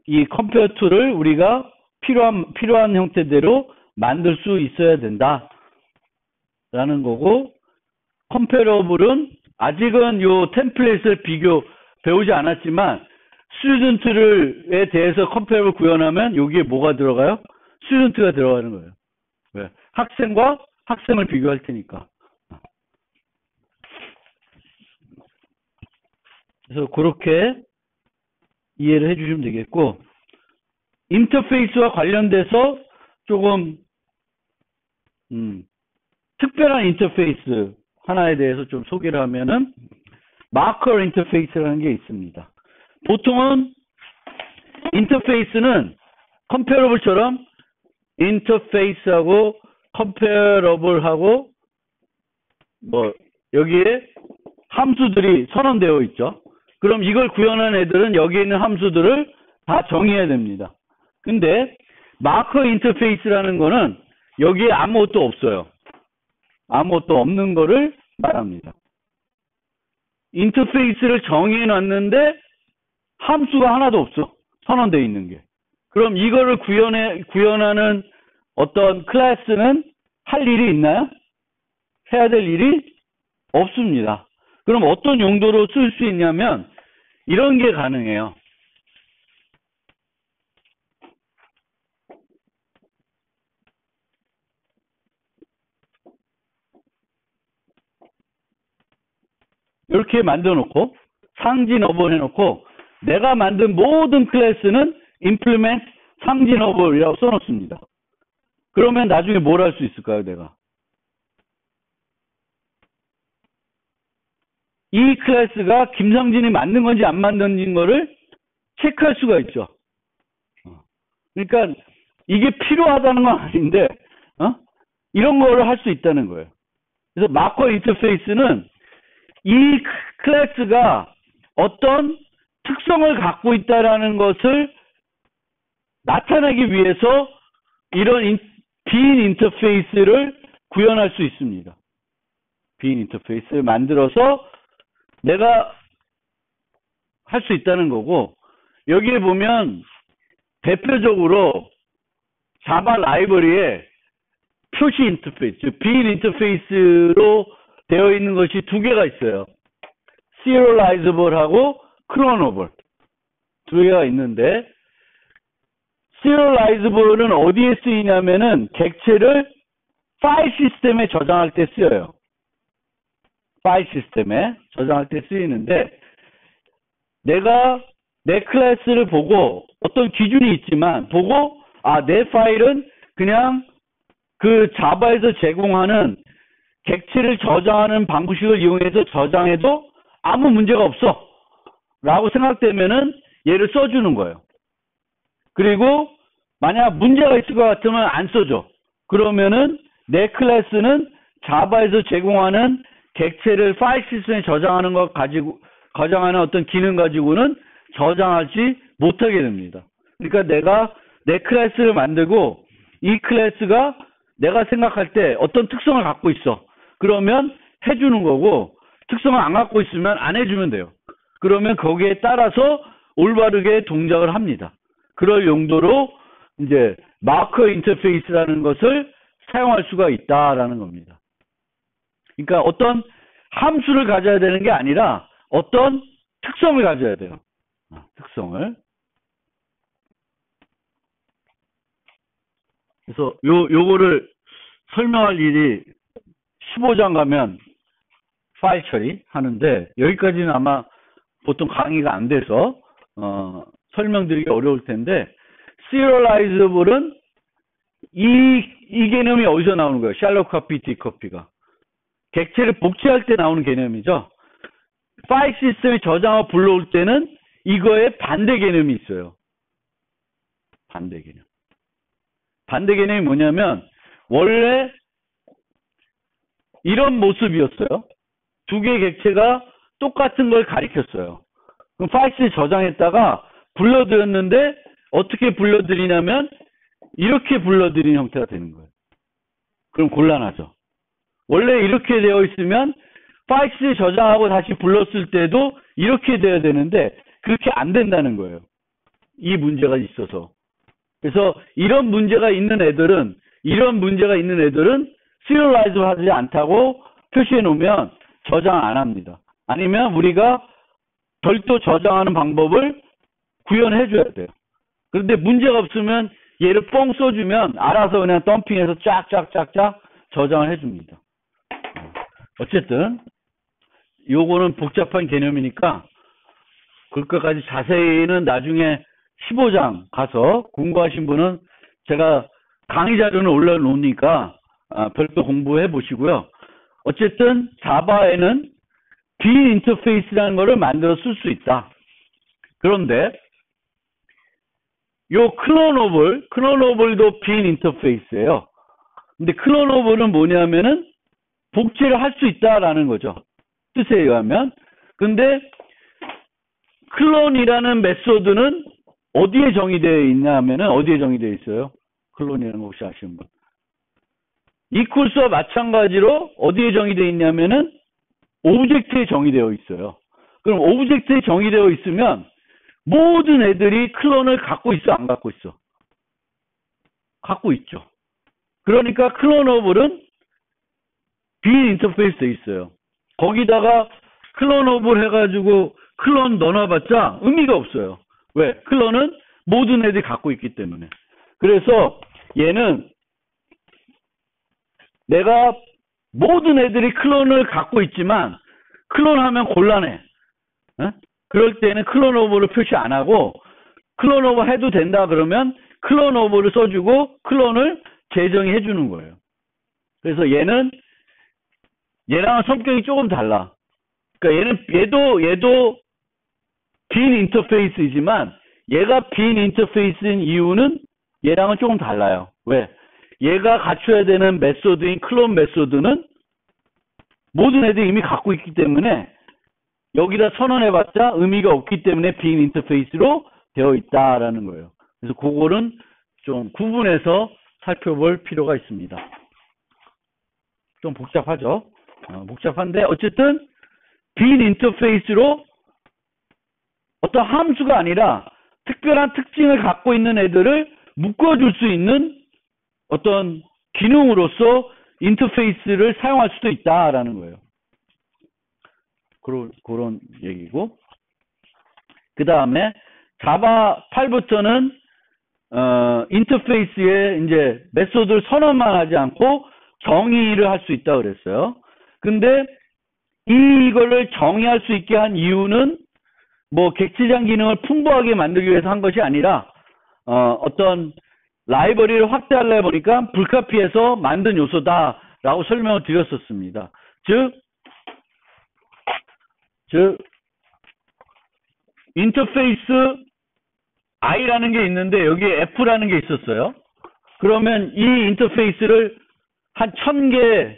이 컴퓨터를 우리가 필요한 형태대로 만들 수 있어야 된다 라는 거고, 컴패러블은 아직은 요 템플릿을 배우지 않았지만 스튜던트에 대해서 컴패러블 구현하면 여기에 뭐가 들어가요? 스튜던트가 들어가는 거예요. 왜? 학생과 학생을 비교할 테니까. 그래서 그렇게 이해를 해주시면 되겠고, 인터페이스와 관련돼서 조금 특별한 인터페이스 하나에 대해서 좀 소개를 하면은 마커 인터페이스라는 게 있습니다. 보통은 인터페이스는 컴패러블처럼 인터페이스하고 컴패러블하고 뭐 여기에 함수들이 선언되어 있죠. 그럼 이걸 구현한 애들은 여기에 있는 함수들을 다 정의해야 됩니다. 근데 마커 인터페이스라는 거는 여기에 아무것도 없어요. 아무것도 없는 거를 말합니다. 인터페이스를 정의해 놨는데 함수가 하나도 없어. 선언되어 있는 게. 그럼 이거를 구현하는 어떤 클래스는 할 일이 있나요? 해야 될 일이 없습니다. 그럼 어떤 용도로 쓸 수 있냐면 이런 게 가능해요. 이렇게 만들어 놓고 상징 어블 해놓고 내가 만든 모든 클래스는 implement 상징 어블이라고 써놓습니다. 그러면 나중에 뭘 할 수 있을까요, 내가? 이 클래스가 김상진이 만든 건지 안 만든 거를 체크할 수가 있죠. 그러니까 이게 필요하다는 건 아닌데, 이런 거를 할 수 있다는 거예요. 그래서 마커 인터페이스는 이 클래스가 어떤 특성을 갖고 있다라는 것을 나타내기 위해서 이런 빈 인터페이스를 구현할 수 있습니다. 빈 인터페이스를 만들어서 내가 할 수 있다는 거고, 여기에 보면 대표적으로 자바 라이브러리에 표시 인터페이스, 빈 인터페이스로 되어 있는 것이 두 개가 있어요. serializable하고 clonable 두 개가 있는데, serializable은 어디에 쓰이냐면은 객체를 파일 시스템에 저장할 때 쓰여요. 파일 시스템에 저장할 때 쓰이는데, 내가 내 클래스를 보고 어떤 기준이 있지만 보고 내 파일은 그냥 그 자바에서 제공하는 객체를 저장하는 방식을 이용해서 저장해도 아무 문제가 없어 라고 생각되면은 얘를 써주는 거예요. 그리고 만약 문제가 있을 것 같으면 안 써줘. 그러면은 내 클래스는 자바에서 제공하는 객체를 파일 시스템에 저장하는 것 가지고, 저장하는 어떤 기능 가지고는 저장하지 못하게 됩니다. 그러니까 내가 내 클래스를 만들고 이 클래스가 내가 생각할 때 어떤 특성을 갖고 있어. 그러면 해주는 거고, 특성을 안 갖고 있으면 안 해주면 돼요. 그러면 거기에 따라서 올바르게 동작을 합니다. 그럴 용도로 이제 마커 인터페이스라는 것을 사용할 수가 있다라는 겁니다. 그러니까 어떤 함수를 가져야 되는 게 아니라 어떤 특성을 가져야 돼요. 특성을. 그래서 요거를 설명할 일이 15장 가면 파일 처리 하는데, 여기까지는 아마 보통 강의가 안 돼서 설명드리기 어려울 텐데, serializable은 이 개념이 어디서 나오는 거예요? 샬롯 커피, 딥커피가. 객체를 복제할 때 나오는 개념이죠. 파일 시스템에 저장하고 불러올 때는 이거에 반대 개념이 있어요. 반대 개념. 반대 개념이 뭐냐면, 원래 이런 모습이었어요. 두 개의 객체가 똑같은 걸 가리켰어요. 그럼 파일 시스템에 저장했다가 불러들였는데 어떻게 불러들이냐면 이렇게 불러들이는 형태가 되는 거예요. 그럼 곤란하죠. 원래 이렇게 되어 있으면 파일 시스템에 저장하고 다시 불렀을 때도 이렇게 돼야 되는데 그렇게 안 된다는 거예요. 이 문제가 있어서. 그래서 이런 문제가 있는 애들은 serialize 하지 않다고 표시해 놓으면 저장 안 합니다. 아니면 우리가 별도 저장하는 방법을 구현해 줘야 돼요. 그런데 문제가 없으면 얘를 뻥 써주면 알아서 그냥 덤핑해서 쫙쫙쫙쫙 저장을 해줍니다. 어쨌든 요거는 복잡한 개념이니까 그것까지 자세히는 나중에 15장 가서 궁금하신 분은 제가 강의 자료는 올려놓으니까 별도 공부해 보시고요. 어쨌든 자바에는 빈 인터페이스라는 거를 만들어 쓸 수 있다. 그런데 요 클로너블도 빈 인터페이스예요. 근데 클로너블은 뭐냐면은 복제를 할 수 있다라는 거죠. 뜻에 의하면. 근데 클론이라는 메소드는 어디에 정의되어 있냐면은 어디에 정의되어 있어요? 클론이라는 거 혹시 아시는 분? 이퀄스와 마찬가지로 어디에 정의되어 있냐면은 오브젝트에 정의되어 있어요. 그럼 오브젝트에 정의되어 있으면 모든 애들이 클론을 갖고 있어, 안 갖고 있어? 갖고 있죠. 그러니까 클로너블은 빈 인터페이스에 있어요. 거기다가 클로너블 해가지고 클론 넣어봤자 의미가 없어요. 왜? 클론은 모든 애들이 갖고 있기 때문에. 그래서 얘는 내가 모든 애들이 클론을 갖고 있지만 클론하면 곤란해. 그럴 때는 클로너블을 표시 안 하고 클로너블 해도 된다 그러면 클로너블을 써주고 클론을 재정의해 주는 거예요. 그래서 얘랑은 성격이 조금 달라. 그러니까 얘도 빈 인터페이스이지만 얘가 빈 인터페이스인 이유는 얘랑은 조금 달라요. 왜? 얘가 갖춰야 되는 메소드인 클론 메소드는 모든 애들이 이미 갖고 있기 때문에 여기다 선언해봤자 의미가 없기 때문에 빈 인터페이스로 되어 있다라는 거예요. 그래서 그거는 좀 구분해서 살펴볼 필요가 있습니다. 좀 복잡하죠? 복잡한데 어쨌든 빈 인터페이스로 어떤 함수가 아니라 특별한 특징을 갖고 있는 애들을 묶어줄 수 있는 어떤 기능으로서 인터페이스를 사용할 수도 있다라는 거예요. 그런 얘기고. 그 다음에 자바 8부터는 인터페이스에 이제 메소드를 선언만 하지 않고 정의를 할 수 있다 그랬어요. 근데 이거를 정의할 수 있게 한 이유는 뭐 객체장 기능을 풍부하게 만들기 위해서 한 것이 아니라 어떤 라이브러리를 확대하려 보니까 불카피해서 만든 요소다라고 설명을 드렸었습니다. 즉 인터페이스 I라는 게 있는데 여기에 F라는 게 있었어요. 그러면 이 인터페이스를 한 1000개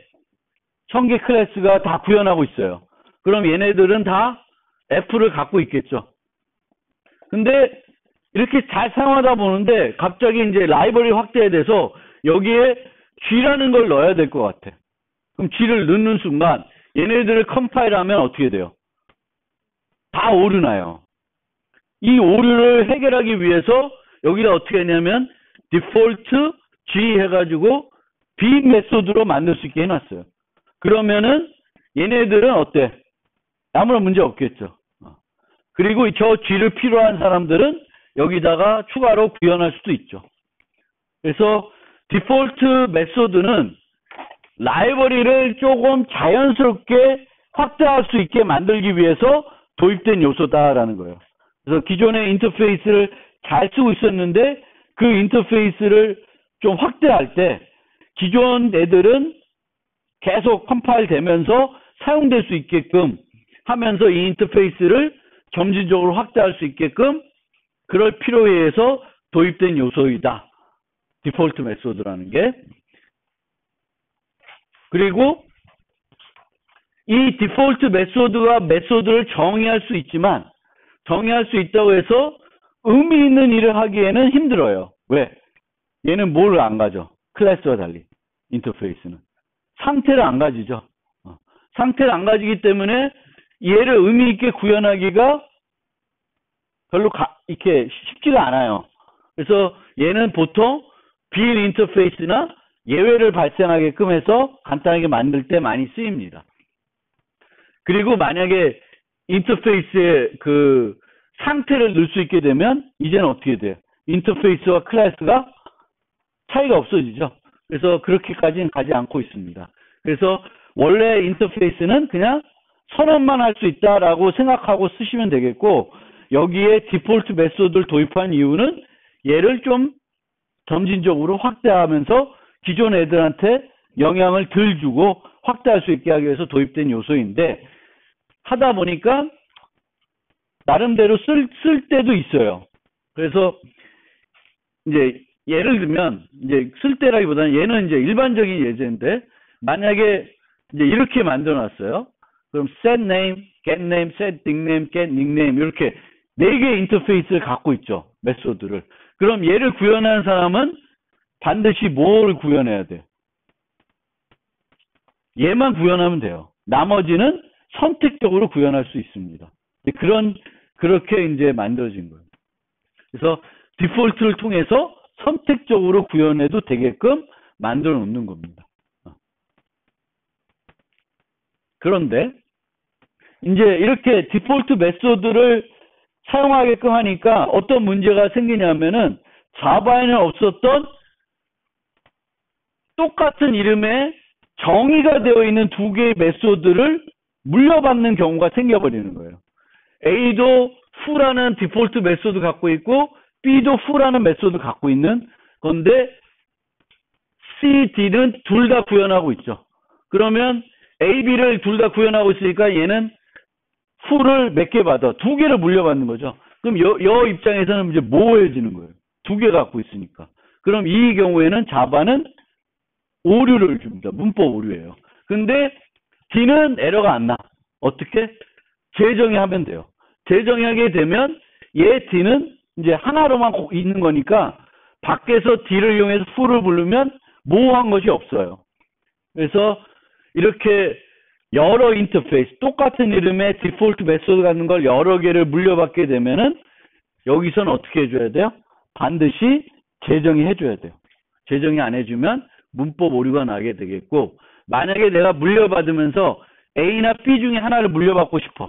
클래스가 다 구현하고 있어요. 그럼 얘네들은 다 F를 갖고 있겠죠. 근데 이렇게 잘 사용하다 보는데 갑자기 이제 라이브러리 확대에 대해서 여기에 G라는 걸 넣어야 될 것 같아. 그럼 G를 넣는 순간 얘네들을 컴파일하면 어떻게 돼요? 다 오류나요. 이 오류를 해결하기 위해서 여기다 어떻게 했냐면 디폴트 G 해가지고 빈 메소드로 만들 수 있게 해놨어요. 그러면은 얘네들은 어때? 아무런 문제 없겠죠. 그리고 저 G를 필요한 사람들은 여기다가 추가로 구현할 수도 있죠. 그래서 디폴트 메소드는 라이브러리를 조금 자연스럽게 확대할 수 있게 만들기 위해서 도입된 요소다라는 거예요. 그래서 기존의 인터페이스를 잘 쓰고 있었는데 그 인터페이스를 좀 확대할 때 기존 애들은 계속 컴파일 되면서 사용될 수 있게끔 하면서 이 인터페이스를 점진적으로 확대할 수 있게끔 그럴 필요에 의해서 도입된 요소이다. 디폴트 메소드라는 게. 그리고 이 디폴트 메소드가 메소드를 정의할 수 있지만 정의할 수 있다고 해서 의미 있는 일을 하기에는 힘들어요. 왜? 얘는 뭘 안 가져? 클래스와 달리 인터페이스는 상태를 안 가지죠. 상태를 안 가지기 때문에 얘를 의미 있게 구현하기가 별로 이렇게 쉽지가 않아요. 그래서 얘는 보통 빈 인터페이스나 예외를 발생하게끔 해서 간단하게 만들 때 많이 쓰입니다. 그리고 만약에 인터페이스에 그 상태를 넣을 수 있게 되면 이제는 어떻게 돼요? 인터페이스와 클래스가 차이가 없어지죠. 그래서 그렇게까지는 가지 않고 있습니다. 그래서 원래 인터페이스는 그냥 선언만 할 수 있다라고 생각하고 쓰시면 되겠고 여기에 디폴트 메소드를 도입한 이유는 얘를 좀 점진적으로 확대하면서 기존 애들한테 영향을 덜 주고 확대할 수 있게 하기 위해서 도입된 요소인데 하다 보니까 나름대로 쓸 때도 있어요. 그래서 이제 예를 들면 이제 쓸 때라기보다는 얘는 이제 일반적인 예제인데 만약에 이제 이렇게 만들어 놨어요. 그럼 set name, get name, set nickname, get nickname 이렇게 4개의 인터페이스를 갖고 있죠. 메소드를. 그럼 얘를 구현하는 사람은 반드시 뭘 구현해야 돼? 얘만 구현하면 돼요. 나머지는 선택적으로 구현할 수 있습니다. 그렇게 이제 만들어진 거예요. 그래서 디폴트를 통해서 선택적으로 구현해도 되게끔 만들어 놓는 겁니다. 그런데 이제 이렇게 디폴트 메소드를 사용하게끔 하니까 어떤 문제가 생기냐면은 자바에는 없었던 똑같은 이름의 정의가 되어 있는 2개의 메소드를 물려받는 경우가 생겨버리는 거예요. A도 foo라는 디폴트 메소드 갖고 있고 B도 foo라는 메소드 갖고 있는 건데 C, D는 둘 다 구현하고 있죠. 그러면 A, B를 둘 다 구현하고 있으니까 얘는 foo를 몇 개 받아? 2개를 물려받는 거죠. 그럼 여 입장에서는 이제 모호해지는 거예요. 2개 갖고 있으니까. 그럼 이 경우에는 자바는 오류를 줍니다. 문법 오류예요. 근데 D는 에러가 안 나. 어떻게? 재정의하면 돼요. 재정의하게 되면 얘 D는 이제 하나로만 있는 거니까 밖에서 D를 이용해서 fu를 부르면 모호한 것이 없어요. 그래서 이렇게 여러 인터페이스, 똑같은 이름의 디폴트 메소드 같은 걸 여러 개를 물려받게 되면은 여기서는 어떻게 해줘야 돼요? 반드시 재정의 해줘야 돼요. 재정의 안 해주면 문법 오류가 나게 되겠고, 만약에 내가 물려받으면서 A나 B 중에 하나를 물려받고 싶어.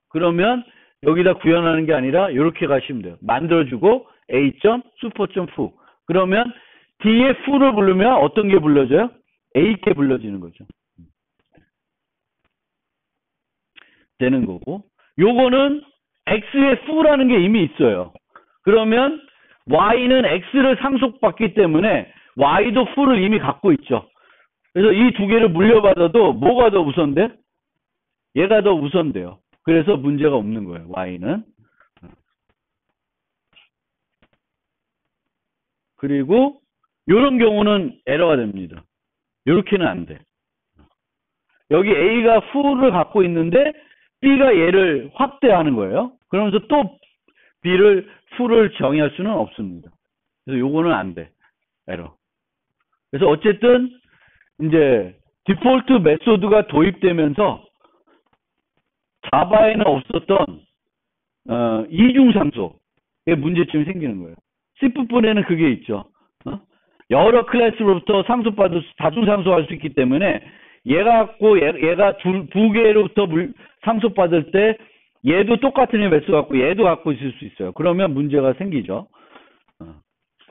그러면 여기다 구현하는 게 아니라 이렇게 가시면 돼요. 만들어주고 A.super.fu. 그러면 D의 fu를 부르면 어떤 게 불러져요? A께 불러지는 거죠. 되는 거고. 요거는 X의 fu라는 게 이미 있어요. 그러면 Y는 X를 상속받기 때문에 Y도 fu를 이미 갖고 있죠. 그래서 이 두 개를 물려받아도 뭐가 더 우선돼? 얘가 더 우선돼요. 그래서 문제가 없는 거예요. Y는. 그리고 이런 경우는 에러가 됩니다. 이렇게는 안 돼. 여기 A가 fu를 갖고 있는데 B가 얘를 확대하는 거예요. 그러면서 또 B를 fu를 정의할 수는 없습니다. 그래서 요거는 안 돼. 에러. 그래서 어쨌든 이제 디폴트 메소드가 도입되면서 자바에는 없었던 이중상속의 문제점이 생기는 거예요. C부분에는 그게 있죠. 여러 클래스로부터 상속받을 다중상속할 수 있기 때문에 얘가 갖고 얘가 두 개로부터 상속받을 때 얘도 똑같은 메소드 갖고 얘도 갖고 있을 수 있어요. 그러면 문제가 생기죠.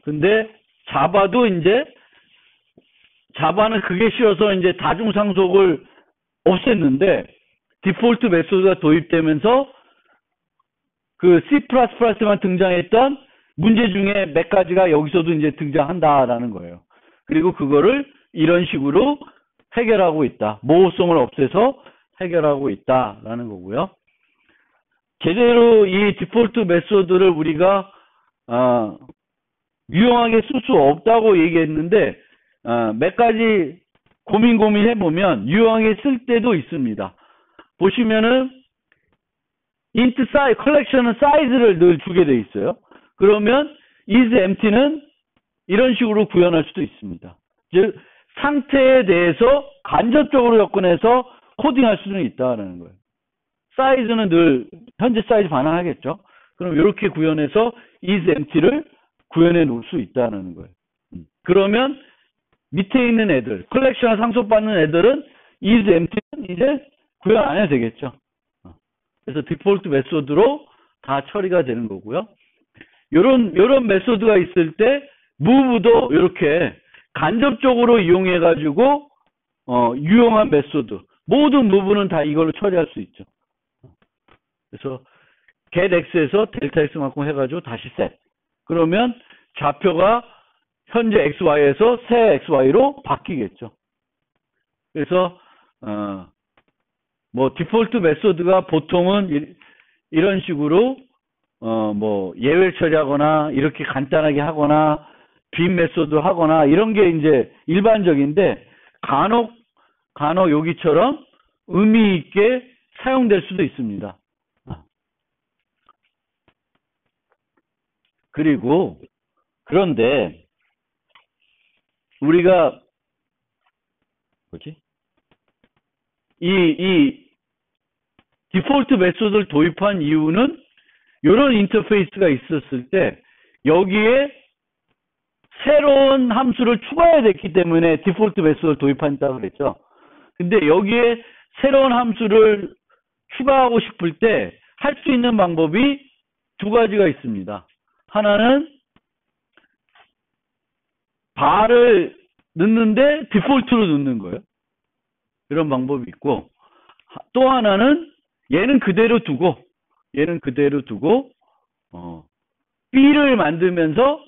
근데 자바도 이제 자바는 그게 싫어서 이제 다중상속을 없앴는데 디폴트 메소드가 도입되면서 그 C++만 등장했던 문제 중에 몇 가지가 여기서도 이제 등장한다라는 거예요. 그리고 그거를 이런 식으로 해결하고 있다. 모호성을 없애서 해결하고 있다라는 거고요. 제대로 이 디폴트 메소드를 우리가 유용하게 쓸 수 없다고 얘기했는데 몇 가지 고민해보면 유용하게 쓸 때도 있습니다. 보시면은 int size, 컬렉션은 사이즈를 늘 주게 돼 있어요. 그러면 is empty는 이런 식으로 구현할 수도 있습니다. 즉 상태에 대해서 간접적으로 접근해서 코딩할 수는 있다는 거예요. 사이즈는 늘 현재 사이즈 반환하겠죠. 그럼 이렇게 구현해서 is empty를 구현해 놓을 수 있다는 거예요. 그러면 밑에 있는 애들, 컬렉션을 상속받는 애들은 is empty는 이제 구현 안 해도 되겠죠. 그래서 디폴트 메소드로 다 처리가 되는 거고요. 요런 메소드가 있을 때 move도 이렇게 간접적으로 이용해 가지고 유용한 메소드. 모든 move는 다 이걸로 처리할 수 있죠. 그래서 getX에서 델타 X만큼 해 가지고 다시 set. 그러면 좌표가 현재 XY에서 새 XY로 바뀌겠죠. 그래서 뭐 디폴트 메소드가 보통은 이런 식으로 뭐 예외 처리하거나 이렇게 간단하게 하거나 빈 메소드 하거나 이런 게 이제 일반적인데 간혹 여기처럼 의미 있게 사용될 수도 있습니다. 그리고 그런데 우리가 이 디폴트 메소드를 도입한 이유는 이런 인터페이스가 있었을 때 여기에 새로운 함수를 추가해야 됐기 때문에 디폴트 메소드를 도입한다고 그랬죠. 근데 여기에 새로운 함수를 추가하고 싶을 때 할 수 있는 방법이 두 가지가 있습니다. 하나는 bar을 넣는데 디폴트로 넣는 거예요. 이런 방법이 있고 또 하나는 얘는 그대로 두고 B를 만들면서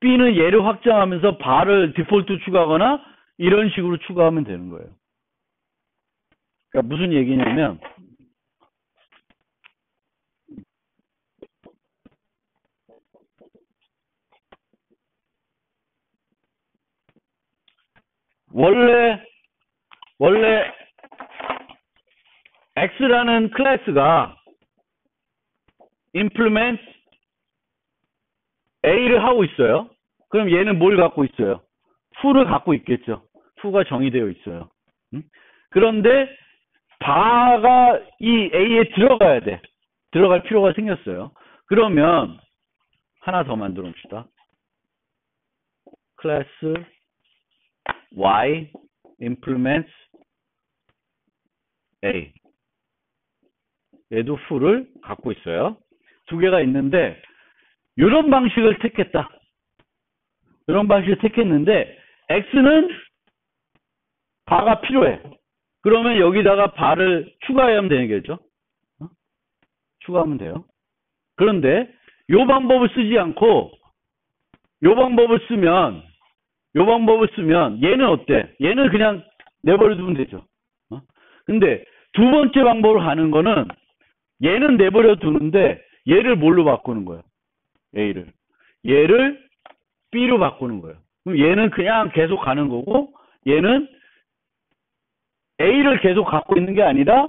B는 얘를 확장하면서 bar을 디폴트 추가하거나 이런 식으로 추가하면 되는 거예요. 그러니까 무슨 얘기냐면 X라는 클래스가 implement A를 하고 있어요. 그럼 얘는 뭘 갖고 있어요? who를 갖고 있겠죠. who가 정의되어 있어요. 그런데 바가 이 A에 들어가야 돼. 들어갈 필요가 생겼어요. 그러면 하나 더 만들어 봅시다. 클래스 Y implements A. 얘도 who를 갖고 있어요. 두 개가 있는데 이런 방식을 택했다. 이런 방식을 택했는데 X는 바가 필요해. 그러면 여기다가 바를 추가하면 되는 거죠. 추가하면 돼요. 그런데 이 방법을 쓰지 않고 이 방법을 쓰면 얘는 어때? 얘는 그냥 내버려 두면 되죠. 근데 두 번째 방법으로 가는 거는 얘는 내버려 두는데 얘를 뭘로 바꾸는 거예요? A를. 얘를 B로 바꾸는 거예요. 그럼 얘는 그냥 계속 가는 거고 얘는 A를 계속 갖고 있는 게 아니라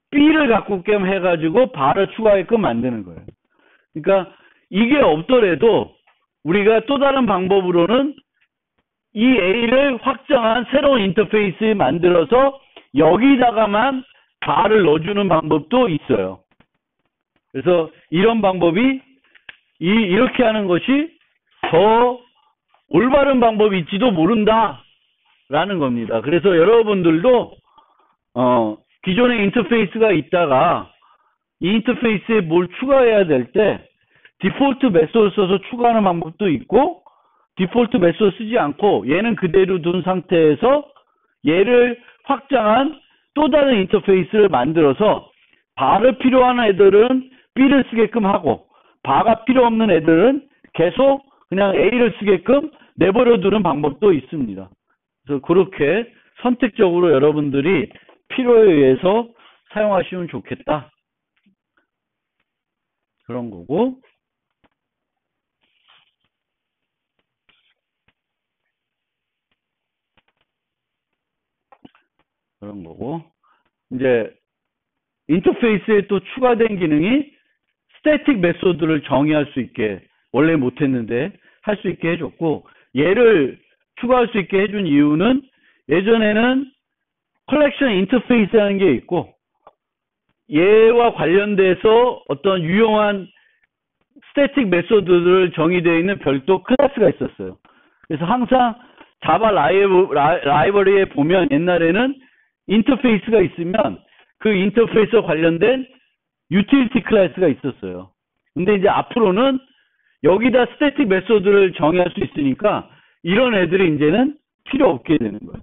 B를 갖고 있게 해가지고 바를 추가하게끔 만드는 거예요. 그러니까 이게 없더라도 우리가 또 다른 방법으로는 이 A를 확정한 새로운 인터페이스 만들어서 여기다가만 바를 넣어주는 방법도 있어요. 그래서 이런 방법이 이렇게 하는 것이 더 올바른 방법일지도 모른다라는 겁니다. 그래서 여러분들도 기존에 인터페이스가 있다가 이 인터페이스에 뭘 추가해야 될 때 디폴트 메소드 써서 추가하는 방법도 있고 디폴트 메소드 쓰지 않고 얘는 그대로 둔 상태에서 얘를 확장한 또 다른 인터페이스를 만들어서 바를 필요한 애들은 B를 쓰게끔 하고 바가 필요 없는 애들은 계속 그냥 A를 쓰게끔 내버려 두는 방법도 있습니다. 그래서 그렇게 선택적으로 여러분들이 필요에 의해서 사용하시면 좋겠다. 그런 거고. 그런 거고. 이제 인터페이스에 또 추가된 기능이 스태틱 메소드를 정의할 수 있게 원래 못했는데 할 수 있게 해줬고 얘를 추가할 수 있게 해준 이유는 예전에는 컬렉션 인터페이스라는 게 있고 얘와 관련돼서 어떤 유용한 스태틱 메소드를 정의되어 있는 별도 클래스가 있었어요. 그래서 항상 자바 라이브러리에 보면 옛날에는 인터페이스가 있으면 그 인터페이스와 관련된 유틸리티 클래스가 있었어요. 근데 이제 앞으로는 여기다 스태틱 메소드를 정의할 수 있으니까 이런 애들이 이제는 필요 없게 되는 거예요.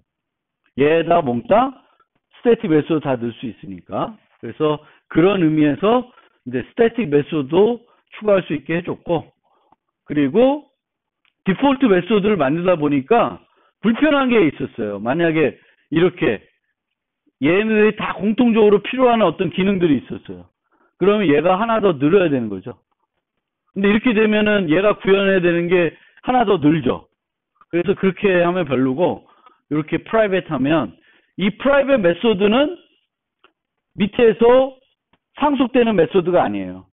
얘에다 몽땅 스태틱 메소드 다 넣을 수 있으니까. 그래서 그런 의미에서 이제 스태틱 메소드도 추가할 수 있게 해줬고, 그리고 디폴트 메소드를 만들다 보니까 불편한 게 있었어요. 만약에 이렇게 얘네들이 다 공통적으로 필요한 어떤 기능들이 있었어요. 그러면 얘가 하나 더 늘어야 되는 거죠. 근데 이렇게 되면은 얘가 구현해야 되는 게 하나 더 늘죠. 그래서 그렇게 하면 별로고, 이렇게 프라이빗 하면 이 프라이빗 메소드는 밑에서 상속되는 메소드가 아니에요.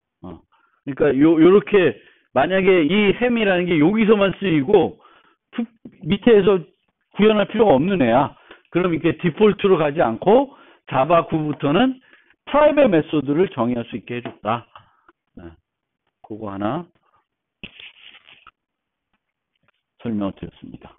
그러니까 요렇게 만약에 이 햄이라는 게 여기서만 쓰이고 밑에서 구현할 필요가 없는 애야. 그럼 이렇게 디폴트로 가지 않고 자바 9부터는 프라이빗 메소드를 정의할 수 있게 해줬다. 그거 하나 설명을 드렸습니다.